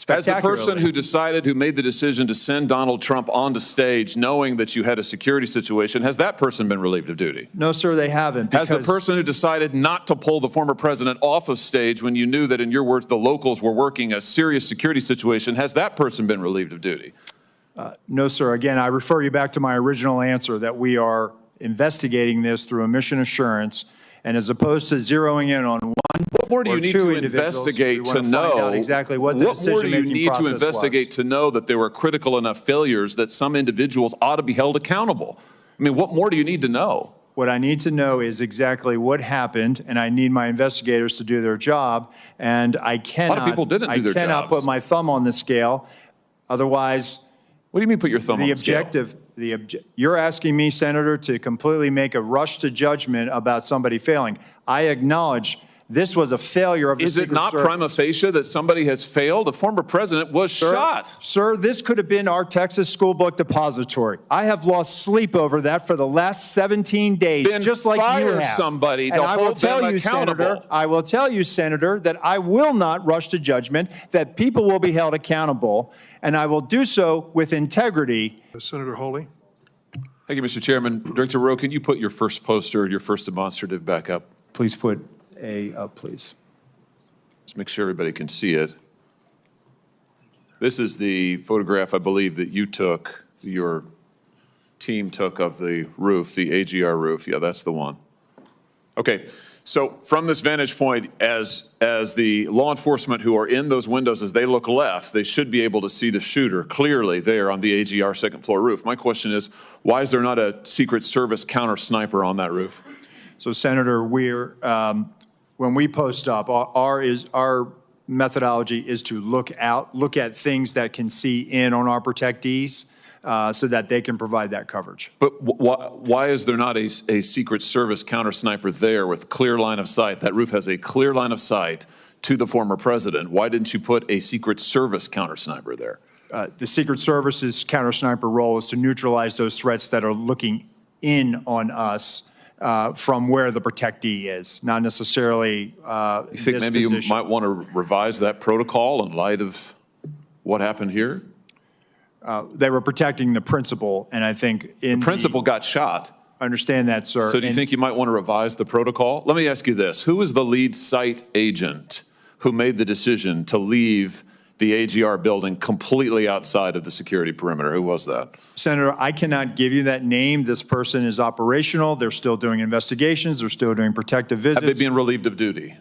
As the person who decided, who made the decision to send Donald Trump onto stage knowing that you had a security situation, has that person been relieved of duty? No, sir, they haven't. As the person who decided not to pull the former president off of stage when you knew that, in your words, the locals were working a serious security situation, has that person been relieved of duty? No, sir. Again, I refer you back to my original answer that we are investigating this through a mission assurance, and as opposed to zeroing in on one what more do you need to investigate to know exactly what the decision-making process was? What more do you need to investigate to know that there were critical enough failures that some individuals ought to be held accountable? I mean, what more do you need to know? What I need to know is exactly what happened, and I need my investigators to do their job. And I cannot. A lot of people didn't do their jobs. I cannot put my thumb on the scale. Otherwise, what do you mean put your thumb on the scale? You're asking me, Senator, to completely make a rush to judgment about somebody failing. I acknowledge this was a failure of the Secret Service. Is it not prima facie that somebody has failed? A former president was shot. Sir, this could have been our Texas school book depository. I have lost sleep over that for the last 17 days, just like you have. Somebody to hold them accountable. I will tell you, Senator, that I will not rush to judgment, that people will be held accountable, and I will do so with integrity. Senator Hawley. Thank you, Mr. Chairman. Director Rowe, can you put your first poster, your first demonstrative back up? Please put A up, please. Just make sure everybody can see it. This is the photograph, I believe, that you took, your team took of the roof, the AGR roof. Yeah, that's the one. Okay, so from this vantage point, as the law enforcement who are in those windows, as they look left, they should be able to see the shooter clearly there on the AGR second floor roof. My question is, why is there not a Secret Service counter sniper on that roof? So, Senator, when we post up, our methodology is to look at things that can see in on our protectees so that they can provide that coverage. But why is there not a Secret Service counter sniper there with clear line of sight? That roof has a clear line of sight to the former president. Why didn't you put a Secret Service counter sniper there? The Secret Service's counter sniper role is to neutralize those threats that are looking in on us. From where the protectee is, not necessarily You think maybe you might want to revise that protocol in light of what happened here? They were protecting the principal, and I think the principal got shot. I understand that, sir. So do you think you might want to revise the protocol? Let me ask you this. Who was the lead site agent who made the decision to leave the AGR building completely outside of the security perimeter? Who was that? Senator, I cannot give you that name. This person is operational. They're still doing investigations. They're still doing protective visits. Have they been relieved of duty?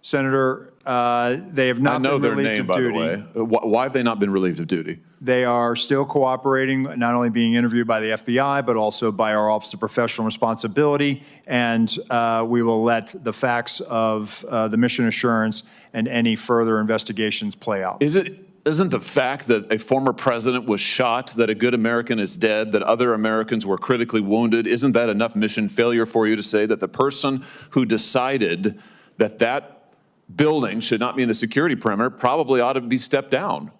Senator, they have not been relieved of duty. I know their name, by the way. Why have they not been relieved of duty? They are still cooperating, not only being interviewed by the FBI, but also by our Office of Professional Responsibility. And we will let the facts of the mission assurance and any further investigations play out. Isn't the fact that a former president was shot, that a good American is dead, that other Americans were critically wounded, isn't that enough mission failure for you to say that the person who decided that that building should not be in the security perimeter probably ought to be stepped down?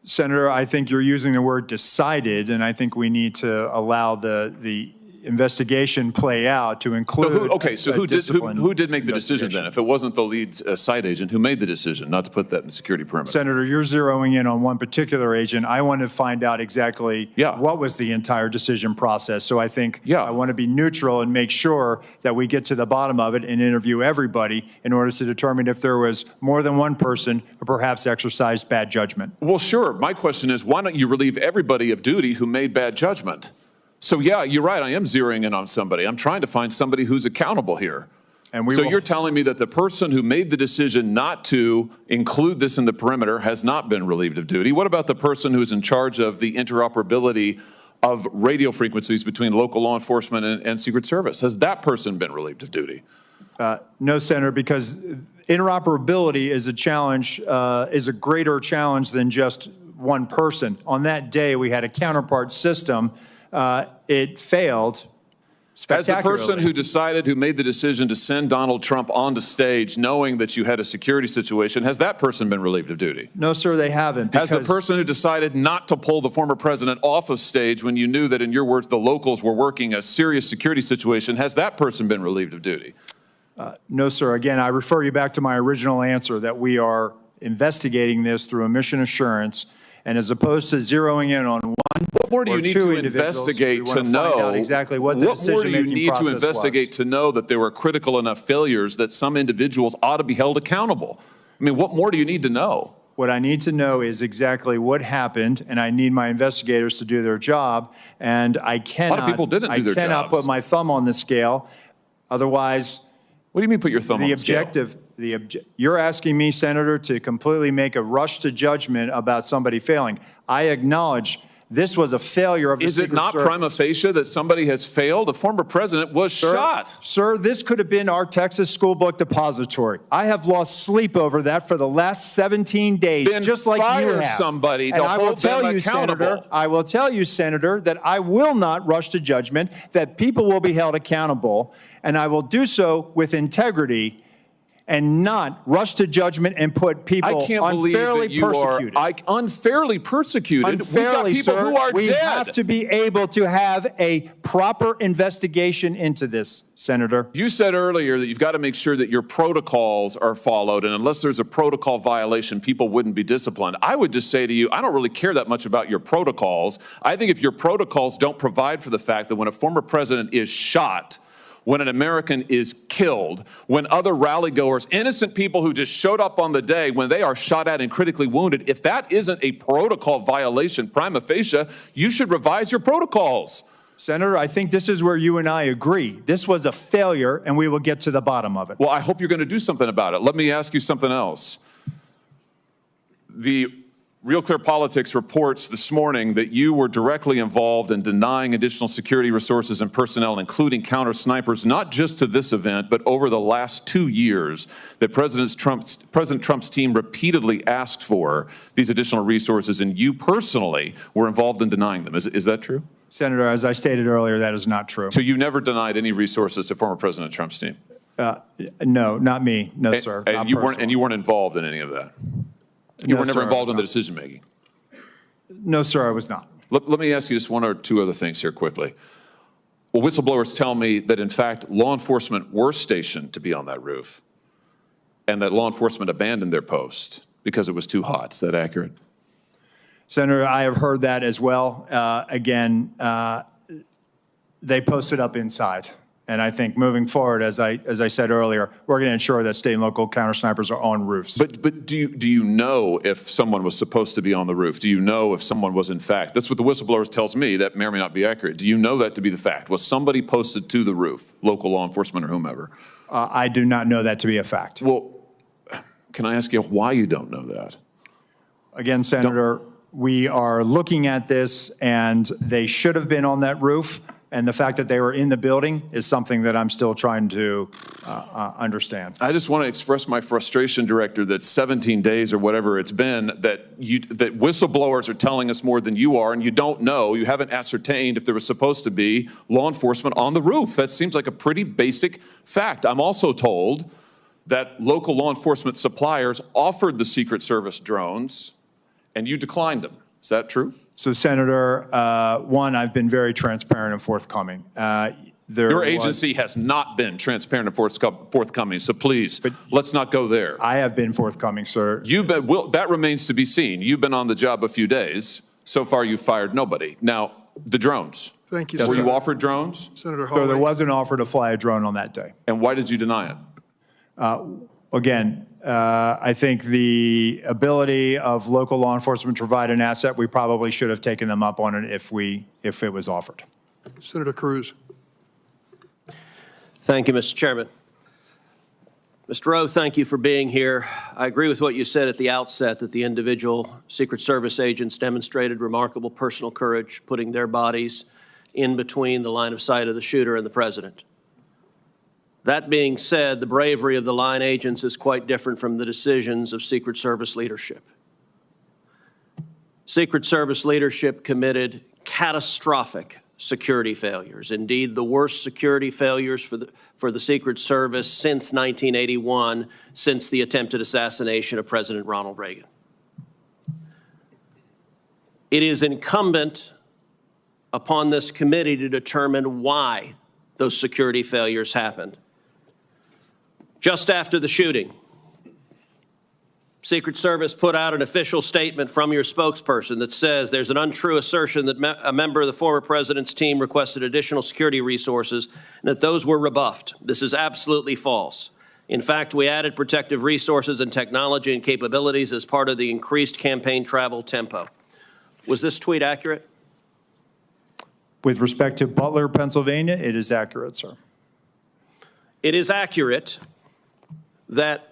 Senator, I think you're using the word decided, and I think we need to allow the investigation play out to include. Who did make the decision then? If it wasn't the lead site agent, who made the decision not to put that in the security perimeter? Senator, you're zeroing in on one particular agent. I want to find out exactly what was the entire decision process. So I think I want to be neutral and make sure that we get to the bottom of it and interview everybody in order to determine if there was more than one person who perhaps exercised bad judgment. Well, sure. My question is, why don't you relieve everybody of duty who made bad judgment? So yeah, you're right, I am zeroing in on somebody. I'm trying to find somebody who's accountable here. And you're telling me that the person who made the decision not to include this in the perimeter has not been relieved of duty. What about the person who's in charge of the interoperability of radio frequencies between local law enforcement and Secret Service? Has that person been relieved of duty? No, Senator, because interoperability is a challenge, is a greater challenge than just one person. On that day, we had a counterpart system. It failed spectacularly. As the person who decided, who made the decision to send Donald Trump onto stage knowing that you had a security situation, has that person been relieved of duty? No, sir, they haven't. As the person who decided not to pull the former president off of stage when you knew that, in your words, the locals were working a serious security situation, has that person been relieved of duty? No, sir. Again, I refer you back to my original answer that we are investigating this through a mission assurance, and as opposed to zeroing in on one what more do you need to investigate to know exactly what the decision-making process was. What more do you need to investigate to know that there were critical enough failures that some individuals ought to be held accountable? I mean, what more do you need to know? What I need to know is exactly what happened, and I need my investigators to do their job, and I cannot, a lot of people didn't do their jobs. I cannot put my thumb on the scale. Otherwise, what do you mean put your thumb on the scale? You're asking me, Senator, to completely make a rush to judgment about somebody failing. I acknowledge this was a failure of the Secret Service. Is it not prima facie that somebody has failed? A former president was shot. Sir, this could have been our Texas school book depository. I have lost sleep over that for the last 17 days, just like you have. Somebody to hold them accountable. I will tell you, Senator, that I will not rush to judgment, that people will be held accountable, and I will do so with integrity and not rush to judgment and put people unfairly persecuted. Unfairly persecuted? Unfairly, we've got people who are we dead. have to be able to have a proper investigation into this, Senator. You said earlier that you've got to make sure that your protocols are followed, and unless there's a protocol violation, people wouldn't be disciplined. I would just say to you, I don't really care that much about your protocols. I think if your protocols don't provide for the fact that when a former president is shot, when an American is killed, when other rally-goers, innocent people who just showed up on the day, when they are shot at and critically wounded, if that isn't a protocol violation prima facie, you should revise your protocols. Senator, I think this is where you and I agree. This was a failure, and we will get to the bottom of it. Well, I hope you're going to do something about it. Let me ask you something else. The Real Clear Politics reports this morning that you were directly involved in denying additional security resources and personnel, including counter-snipers, not just to this event, but over the last 2 years, that President Trump's team repeatedly asked for these additional resources, and you personally were involved in denying them. Is that true? Senator, as I stated earlier, that is not true. So you never denied any resources to former President Trump's team? No, not me. No, sir. And you weren't involved in any of that? You were never involved in the decision-making? No, sir, I was not. Let me ask you just one or two other things here quickly. Well, whistleblowers tell me that, in fact, law enforcement were stationed to be on that roof and that law enforcement abandoned their post because it was too hot. Is that accurate? Senator, I have heard that as well. Again, they posted up inside. And I think moving forward, as I said earlier, we're going to ensure that state and local counter-snipers are on roofs. But do you know if someone was supposed to be on the roof? Do you know if someone was in fact? That's what the whistleblowers tells me. That may or may not be accurate. Do you know that to be the fact? Was somebody posted to the roof, local law enforcement or whomever? I do not know that to be a fact. Well, can I ask you why you don't know that? Again, Senator, we are looking at this, and they should have been on that roof. And the fact that they were in the building is something that I'm still trying to understand. I just want to express my frustration, Director, that 17 days or whatever it's been, that whistleblowers are telling us more than you are, and you don't know, you haven't ascertained if there was supposed to be law enforcement on the roof. That seems like a pretty basic fact. I'm also told that local law enforcement suppliers offered the Secret Service drones, and you declined them. Is that true? So, Senator, one, I've been very transparent and forthcoming. Your agency has not been transparent and forthcoming, so please, let's not go there. I have been forthcoming, sir. That remains to be seen. You've been on the job a few days. So far, you've fired nobody. Now, the drones. Thank you, Were you offered drones? Senator Hawley. So there was an offer to fly a drone on that day. And why did you deny it? Again, I think the ability of local law enforcement to provide an asset, we probably should have taken them up on it if it was offered. Senator Cruz. Thank you, Mr. Chairman. Mr. Rowe, thank you for being here. I agree with what you said at the outset, that the individual Secret Service agents demonstrated remarkable personal courage, putting their bodies in between the line of sight of the shooter and the president. That being said, the bravery of the line agents is quite different from the decisions of Secret Service leadership. Secret Service leadership committed catastrophic security failures, indeed the worst security failures for the Secret Service since 1981, since the attempted assassination of President Ronald Reagan. It is incumbent upon this committee to determine why those security failures happened. Just after the shooting, Secret Service put out an official statement from your spokesperson that says there's an untrue assertion that a member of the former president's team requested additional security resources and that those were rebuffed. This is absolutely false. In fact, we added protective resources and technology and capabilities as part of the increased campaign travel tempo. Was this tweet accurate? With respect to Butler, Pennsylvania, it is accurate, sir. It is accurate that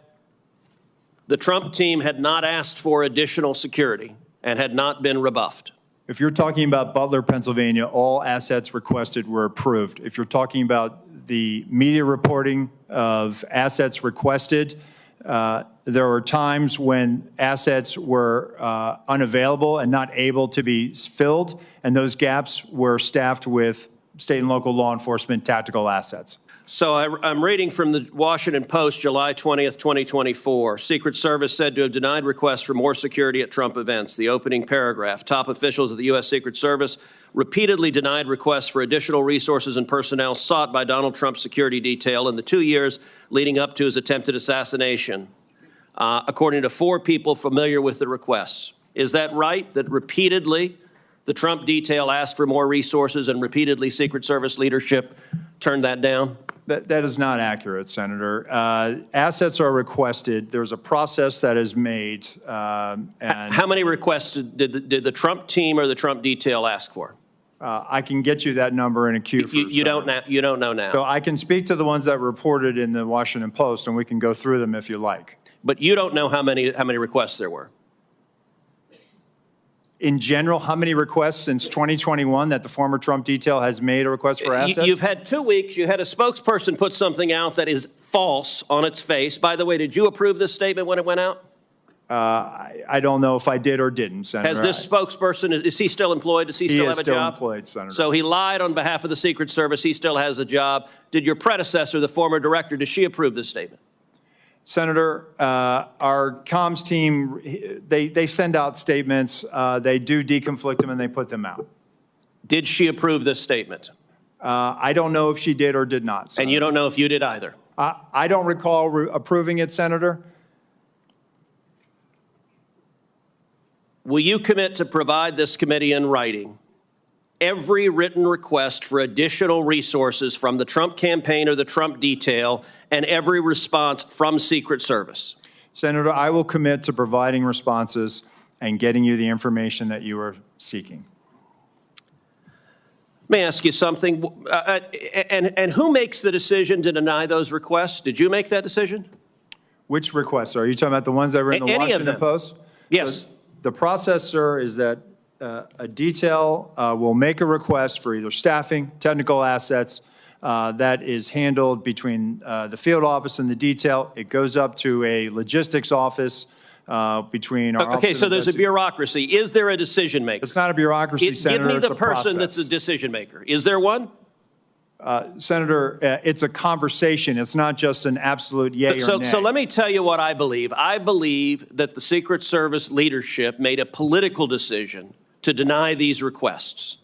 the Trump team had not asked for additional security and had not been rebuffed. If you're talking about Butler, Pennsylvania, all assets requested were approved. If you're talking about the media reporting of assets requested, there were times when assets were unavailable and not able to be filled, and those gaps were staffed with state and local law enforcement tactical assets. So I'm reading from the Washington Post, July 20th, 2024. Secret Service said to have denied requests for more security at Trump events. The opening paragraph, top officials of the U.S. Secret Service repeatedly denied requests for additional resources and personnel sought by Donald Trump's security detail in the 2 years leading up to his attempted assassination, according to 4 people familiar with the requests. Is that right, that repeatedly the Trump detail asked for more resources and repeatedly Secret Service leadership turned that down? That is not accurate, Senator. Assets are requested. There's a process that is made. And how many requests did the Trump team or the Trump detail ask for? I can get you that number in a queue. You don't know now. So I can speak to the ones that reported in the Washington Post, and we can go through them if you like. But you don't know how many requests there were. In general, how many requests since 2021 that the former Trump detail has made a request for assets? You've had 2 weeks. You had a spokesperson put something out that is false on its face. By the way, did you approve this statement when it went out? I don't know if I did or didn't, Senator. Has this spokesperson, is he still employed? Does he still have a job? He is still employed, Senator. So he lied on behalf of the Secret Service. He still has a job. Did your predecessor, the former director, did she approve this statement? Senator, our comms team, they send out statements. They do deconflict them and they put them out. Did she approve this statement? I don't know if she did or did not, Senator. And you don't know if you did either? I don't recall approving it, Senator. Will you commit to provide this committee in writing every written request for additional resources from the Trump campaign or the Trump detail and every response from Secret Service? Senator, I will commit to providing responses and getting you the information that you are seeking. Let me ask you something. And who makes the decision to deny those requests? Did you make that decision? Which requests? Are you talking about the ones that were in the Washington Post? Yes. So the process, sir, is that a detail will make a request for either staffing, technical assets. That is handled between the field office and the detail. It goes up to a logistics office between our Okay, so there's a bureaucracy. Is there a decision maker? It's not a bureaucracy, Senator. Give me the it's a person process. that's a decision maker. Is there one? Senator, it's a conversation. It's not just an absolute yay or nay. So let me tell you what I believe. I believe that the Secret Service leadership made a political decision to deny these requests.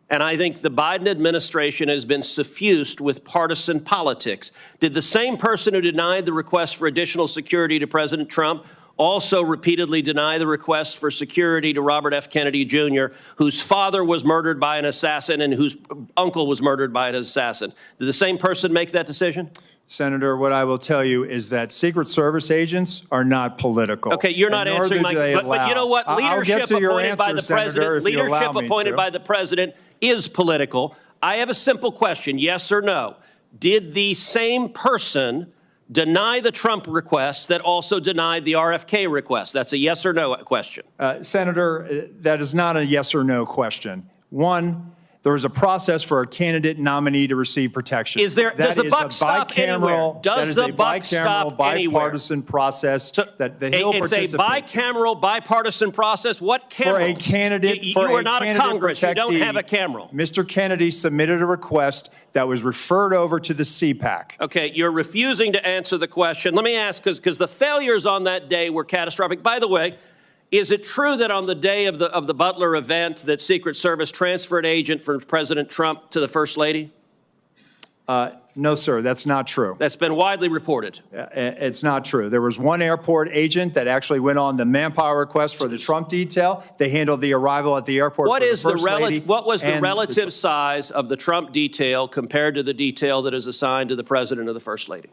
And I think the Biden administration has been suffused with partisan politics. Did the same person who denied the request for additional security to President Trump also repeatedly deny the request for security to Robert F. Kennedy Jr., whose father was murdered by an assassin and whose uncle was murdered by an assassin? Did the same person make that decision? Senator, what I will tell you is that Secret Service agents are not political. Okay, you're not answering my question. But you know what? Leadership appointed by the president, leadership appointed by the president is political. I have a simple question, yes or no. Did the same person deny the Trump request that also denied the RFK request? That's a yes or no question. Senator, that is not a yes or no question. One, there is a process for a candidate nominee to receive protection. Does the buck stop anywhere? Does the buck stop anywhere? Bipartisan process that the Hill participates in. It's a bicameral, bipartisan process. What cameral? For a candidate, you are not a Congress. You don't have a cameral. Mr. Kennedy submitted a request that was referred over to the CPAC. Okay, you're refusing to answer the question. Let me ask, because the failures on that day were catastrophic. By the way, is it true that on the day of the Butler event that Secret Service transferred agent from President Trump to the First Lady? No, sir, that's not true. That's been widely reported. It's not true. There was one airport agent that actually went on the manpower request for the Trump detail. They handled the arrival at the airport What for is the First Lady. What was the and relative size of the Trump detail compared to the detail that is assigned to the President or the First Lady?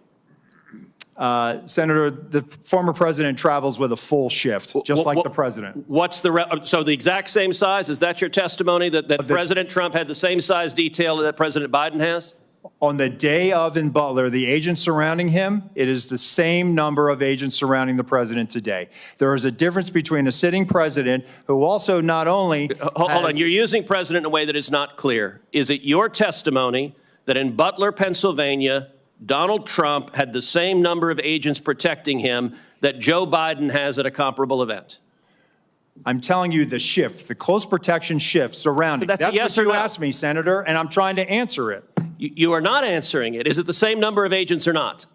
Senator, the former president travels with a full shift, just like the president. What's so the exact same size? Is that your testimony, that President Trump had the same size detail that President Biden has? On the day of in Butler, the agents surrounding him, it is the same number of agents surrounding the president today. There is a difference between a sitting president who also not only Hold on, you're using president in a way that is not clear. Is it your testimony that in Butler, Pennsylvania, Donald Trump had the same number of agents protecting him that Joe Biden has at a comparable event? I'm telling you the shift, the close protection shift surrounding. That's a yes what or you no. asked me, Senator, and I'm trying to answer it. You are not answering it. Is it the same number of agents or not?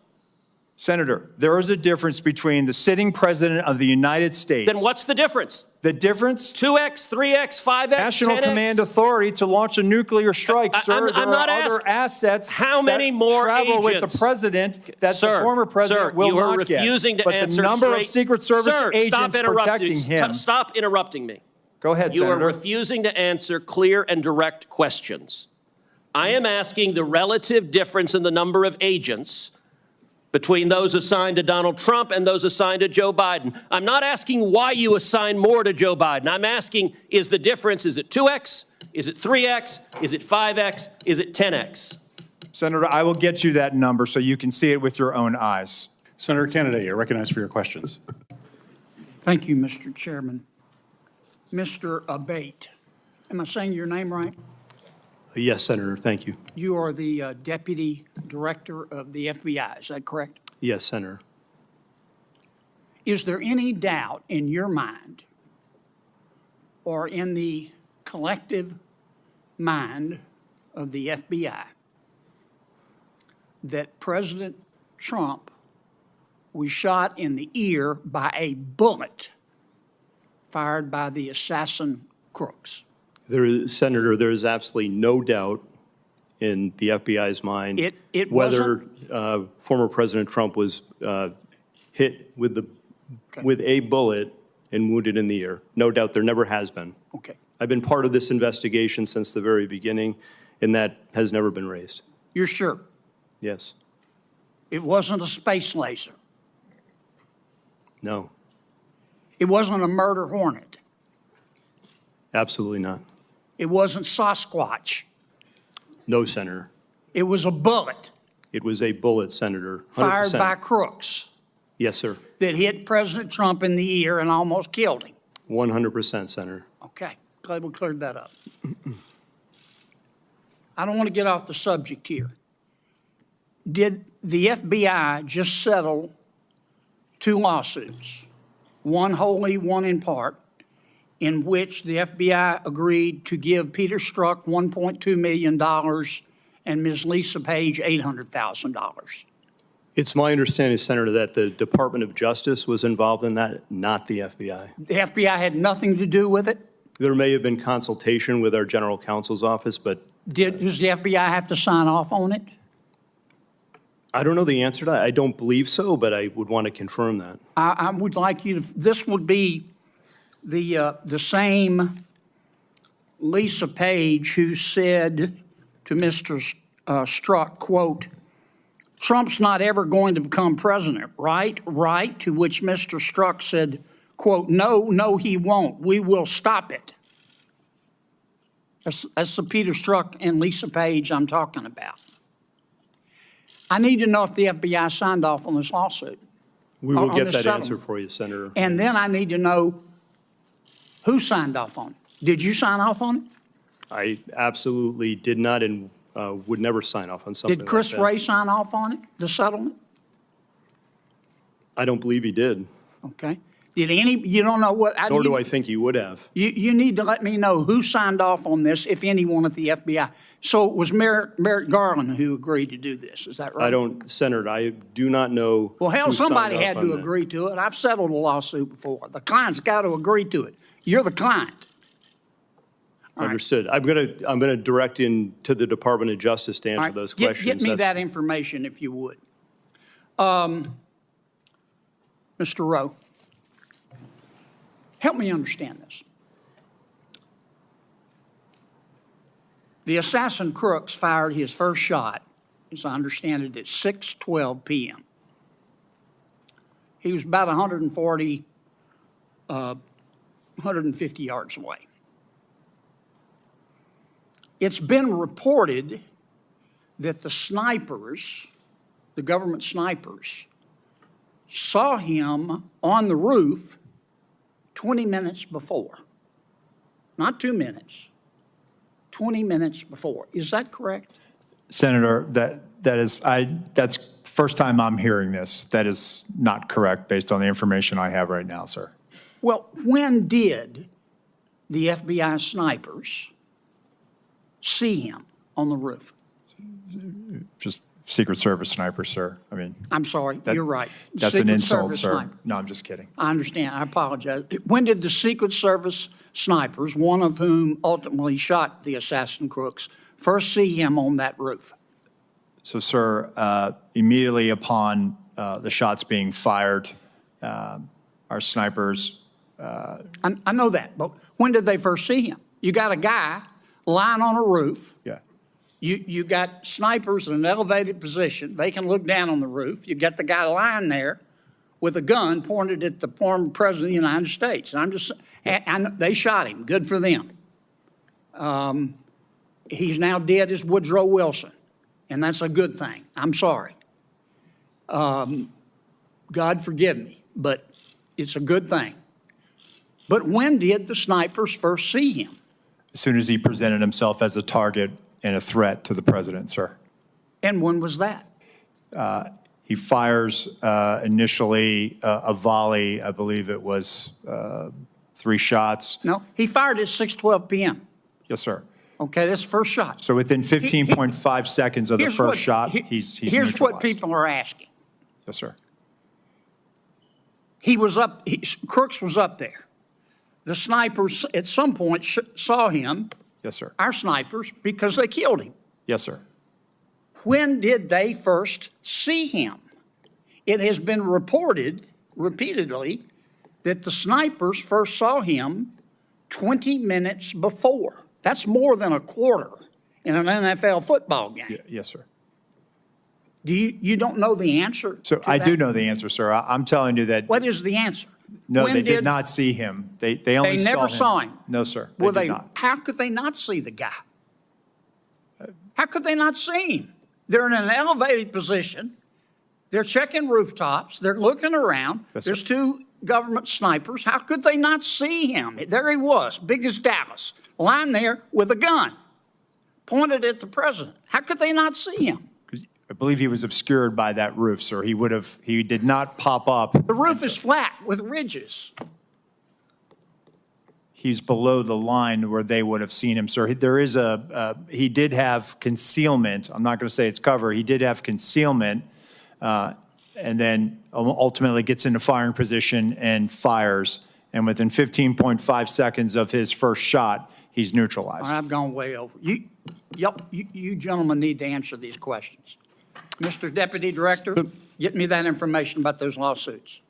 Senator, there is a difference between the sitting president of the United States. Then what's the difference? The difference? 2x, 3x, 5x, National 10x? Command Authority to launch a nuclear strike, sir. I'm not there are other asking assets how many that more travel agents with the president that Sir, the former president sir, will you are not get. refusing to but answer the number straight. of Secret Service Sir, agents protecting him. Stop interrupting me. Go ahead, You Senator. are refusing to answer clear and direct questions. I am asking the relative difference in the number of agents between those assigned to Donald Trump and those assigned to Joe Biden. I'm not asking why you assign more to Joe Biden. I'm asking, is the difference, is it 2x? Is it 3x? Is it 5x? Is it 10x? Senator, I will get you that number so you can see it with your own eyes. Senator Kennedy, you're recognized for your questions. Thank you, Mr. Chairman. Mr. Abate, am I saying your name right? Yes, Senator, thank you. You are the Deputy Director of the FBI, is that correct? Yes, Senator. Is there any doubt in your mind or in the collective mind of the FBI that President Trump was shot in the ear by a bullet fired by the assassin crooks? Senator, there is absolutely no doubt in the FBI's mind It whether former President Trump was hit with a bullet and wounded in the ear. No doubt, there never has been. Okay. I've been part of this investigation since the very beginning, and that has never been raised. You're sure? Yes. It wasn't a space laser. No. It wasn't a murder hornet. Absolutely not. It wasn't Sasquatch. No, Senator. It was a bullet It was a bullet, Senator. 100%. fired by crooks Yes, sir. that hit President Trump in the ear and almost killed him. 100%, Senator. Okay, glad we cleared that up. I don't want to get off the subject here. Did the FBI just settle 2 lawsuits, one wholly, one in part, in which the FBI agreed to give Peter Strzok $1.2 million and Ms. Lisa Page $800,000? It's my understanding, Senator, that the Department of Justice was involved in that, not the FBI. The FBI had nothing to do with it? There may have been consultation with our general counsel's office, but Does the FBI have to sign off on it? I don't know the answer to that. I don't believe so, but I would want to confirm that. I would like you to, this would be the same Lisa Page who said to Mr. Strzok, quote, "Trump's not ever going to become president, right? Right?" To which Mr. Strzok said, quote, no, he won't. We will stop it." That's the Peter Strzok and Lisa Page I'm talking about. I need to know if the FBI signed off on this lawsuit. We will On get the that settlement. answer for you, Senator. And then I need to know who signed off on it. Did you sign off on it? I absolutely did not and would never sign off on something Did like Chris that. Wray sign off on it, the settlement? I don't believe he did, Okay. Did you don't know what? nor do I think he would have. You need to let me know who signed off on this, if anyone at the FBI. So it was Merrick Garland who agreed to do this, is that right? I don't, Senator, I do not know. Well, hell, who signed somebody off had on to that. agree to it. I've settled a lawsuit before. The client's got to agree to it. You're the client. right. Understood. I'm gonna direct in to the Department of Justice to All answer right. those Get questions. me That's- that information if you would. Mr. Rowe, help me understand this. The assassin Crooks fired his first shot, as I understand it, at 6:12 p.m. He was about 150 yards away. It's been reported that the snipers, the government snipers, saw him on the roof 20 minutes before. Not 2 minutes, 20 minutes before. Is that correct? Senator, that's first time I'm hearing this. That is not correct based on the information I have right now, sir. Well, when did the FBI snipers see him on the roof? Just Secret Service sniper, sir. I mean, I'm sorry, that- you're right. that's an Secret insult, Service sir. sniper. No, I'm just kidding. I understand. I apologize. When did the Secret Service snipers, one of whom ultimately shot the assassin Crooks, first see him on that roof? So, sir, immediately upon the shots being fired, our snipers, I know that, but when did they first see him? You got a guy lying on a roof. yeah, You got snipers in an elevated position. They can look down on the roof. You got the guy lying there with a gun pointed at the former president of the United States. And I'm just, and they shot him. Good for them. He's now dead as Woodrow Wilson, and that's a good thing. I'm sorry. God forgive me, but it's a good thing. But when did the snipers first see him? as soon as he presented himself as a target and a threat to the president, sir. And when was that? He fires initially a volley, I believe it was 3 shots. No, he fired at 6:12 p.m. Yes, sir. Okay, that's the first shot. So within 15.5 seconds of the Here's what- first shot, he- he's Here's what neutralized. people are asking. Yes, sir. He was up, Crooks was up there. The snipers at some point saw him, Yes, sir. our snipers, because they killed him. Yes, sir. When did they first see him? It has been reported repeatedly that the snipers first saw him 20 minutes before. That's more than a quarter in an NFL football game. Yes, sir. You don't know the answer? So to I do that? know the answer, sir. I'm telling you that, What is the answer? no, When they did not see him. They only They never saw him? No, sir. Well, They did not. how could they not see the guy? How could they not see him? They're in an elevated position. They're checking rooftops. They're looking around. Yes, sir. There's 2 government snipers. How could they not see him? There he was, big as Dallas, lying there with a gun pointed at the president. How could they not see him? I believe he was obscured by that roof, sir. He did not pop up. The roof is flat with ridges. He's below the line where they would have seen him, sir. There is he did have concealment. I'm not going to say it's cover. He did have concealment, and then ultimately gets into firing position and fires. And within 15.5 seconds of his first shot, he's neutralized. I've gone way over. You gentlemen need to answer these questions. Mr. Deputy Director, get me that information about those lawsuits.